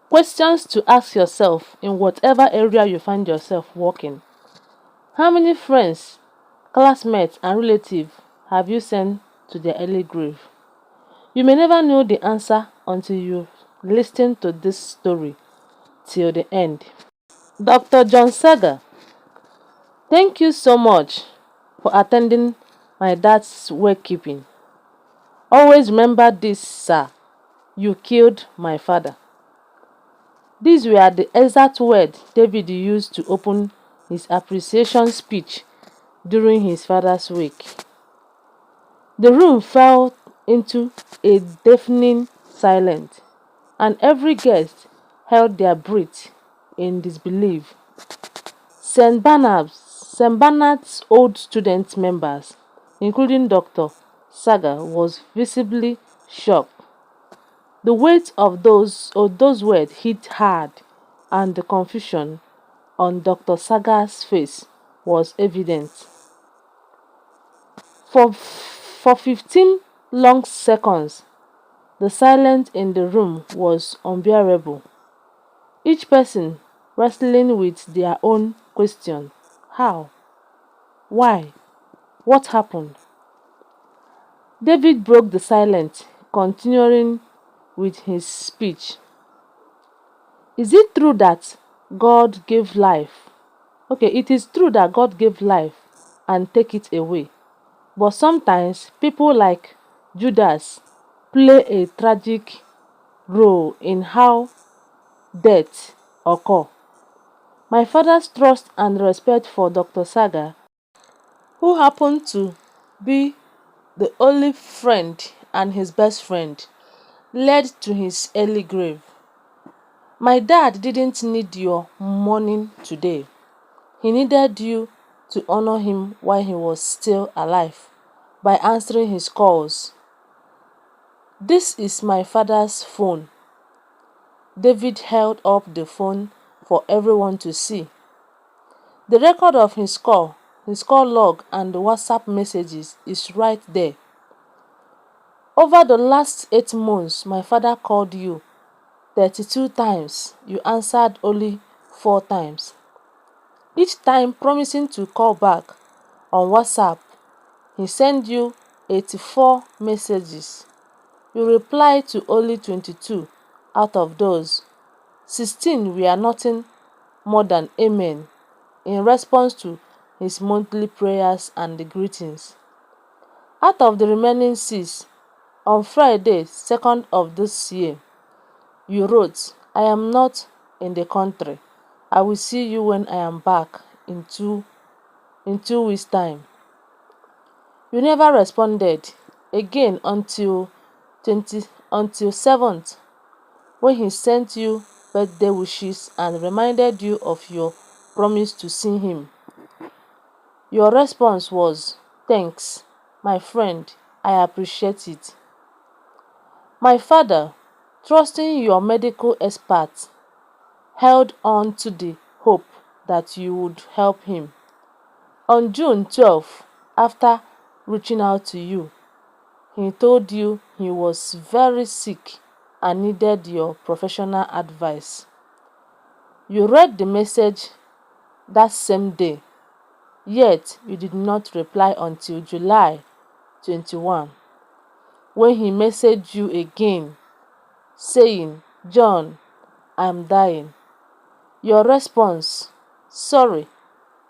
Questions to ask yourself in whatever area you find yourself working. How many friends, classmates, and relatives have you sent to their early grave? You may never know the answer until you listen to this story till the end. Dr. John Saga, thank you so much for attending my dad's wakekeeping. Always remember this, sir. You killed my father. These were the exact words David used to open his appreciation speech during his father's wake. The room fell into a deafening silence, and every guest held their breath in disbelief. St. Bernard's old student members, including Dr. Saga, was visibly shocked. The weight of those words hit hard, and the confusion on Dr. Saga's face was evident. For 15 long seconds, the silence in the room was unbearable, each person wrestling with their own question. How? Why? What happened? David broke the silence, continuing with his speech. Is it true that God gave life? Okay, it is true that God gave life and take it away. But sometimes people like Judas play a tragic role in how death occur. My father's trust and respect for Dr. Saga, who happened to be the only friend and his best friend, led to his early grave. My dad didn't need your mourning today. He needed you to honor him while he was still alive by answering his calls. This is my father's phone. David held up the phone for everyone to see. The record of his call log and the WhatsApp messages is right there. Over the last 8 months, my father called you 32 times. You answered only 4 times. Each time promising to call back. On WhatsApp, he sent you 84 messages. You replied to only 22 out of those. 16 were nothing more than amen in response to his monthly prayers and the greetings. Out of the remaining 6, on Friday, 2nd of this year, you wrote, I am not in the country. I will see you when I am back in two weeks' time. You never responded again until 7th, when he sent you birthday wishes and reminded you of your promise to see him. Your response was, thanks, my friend, I appreciate it. My father, trusting your medical expert, held on to the hope that you would help him. On June 12th, after reaching out to you, he told you he was very sick and needed your professional advice. You read the message that same day, yet you did not reply until July 21, when he messaged you again, saying, John, I'm dying. Your response, sorry,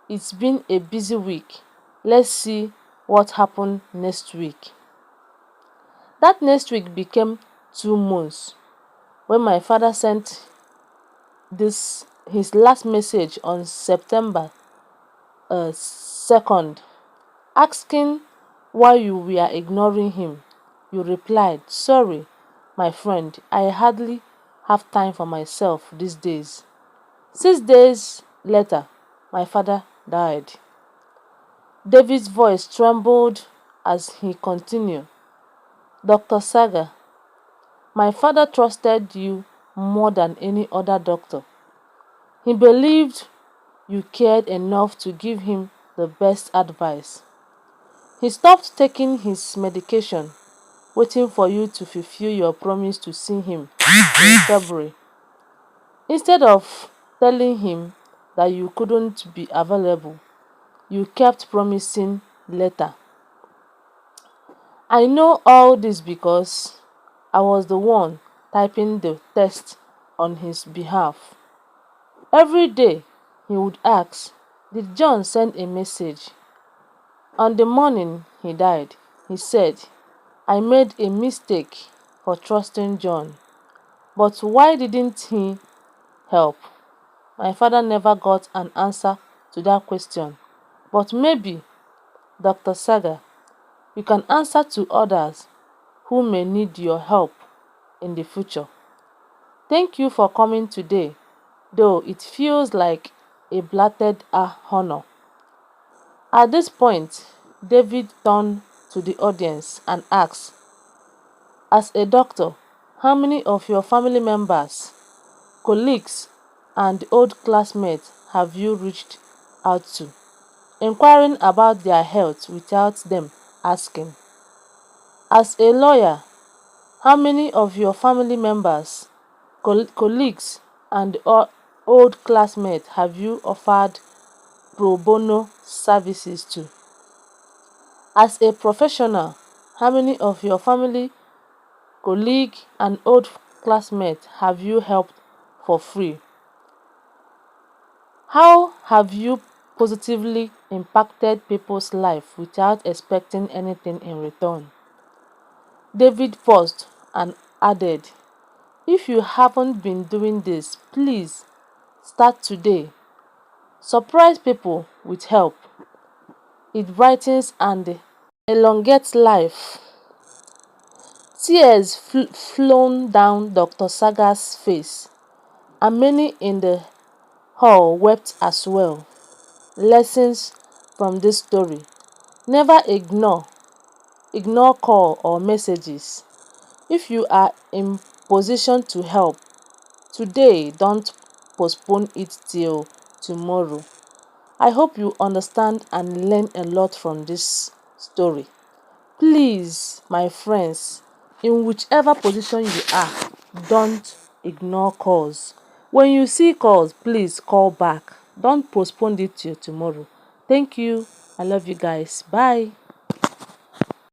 it's been a busy week. Let's see what happened next week. That next week became 2 months when my father sent his last message on September 2nd, asking why you were ignoring him. You replied, sorry, my friend, I hardly have time for myself these days. 6 days later, my father died. David's voice trembled as he continued, Dr. Saga, my father trusted you more than any other doctor. He believed you cared enough to give him the best advice. He stopped taking his medication, waiting for you to fulfill your promise to see him in February. Instead of telling him that you couldn't be available, you kept promising later. I know all this because I was the one typing the text on his behalf. Every day he would ask, "Did John send a message?" On the morning he died, he said, "I made a mistake for trusting John." But why didn't he help? My father never got an answer to that question. But maybe, Dr. Saga, you can answer to others who may need your help in the future. Thank you for coming today, though it feels like a blatted honor. At this point, David turned to the audience and asked, "As a doctor, how many of your family members, colleagues, and old classmates have you reached out to, inquiring about their health without them asking? As a lawyer, how many of your family members, colleagues, and old classmates have you offered pro bono services to? As a professional, how many of your family, colleague, and old classmates have you helped for free? How have you positively impacted people's lives without expecting anything in return?" David paused and added, "If you haven't been doing this, please start today. Surprise people with help. It brightens and elongates life." Tears flown down Dr. Saga's face, and many in the hall wept as well. Lessons from this story: never ignore call or messages. If you are in position to help today, don't postpone it till tomorrow. I hope you understand and learn a lot from this story. Please, my friends, in whichever position you are, don't ignore calls. When you see calls, please call back. Don't postpone it till tomorrow. Thank you. I love you guys. Bye.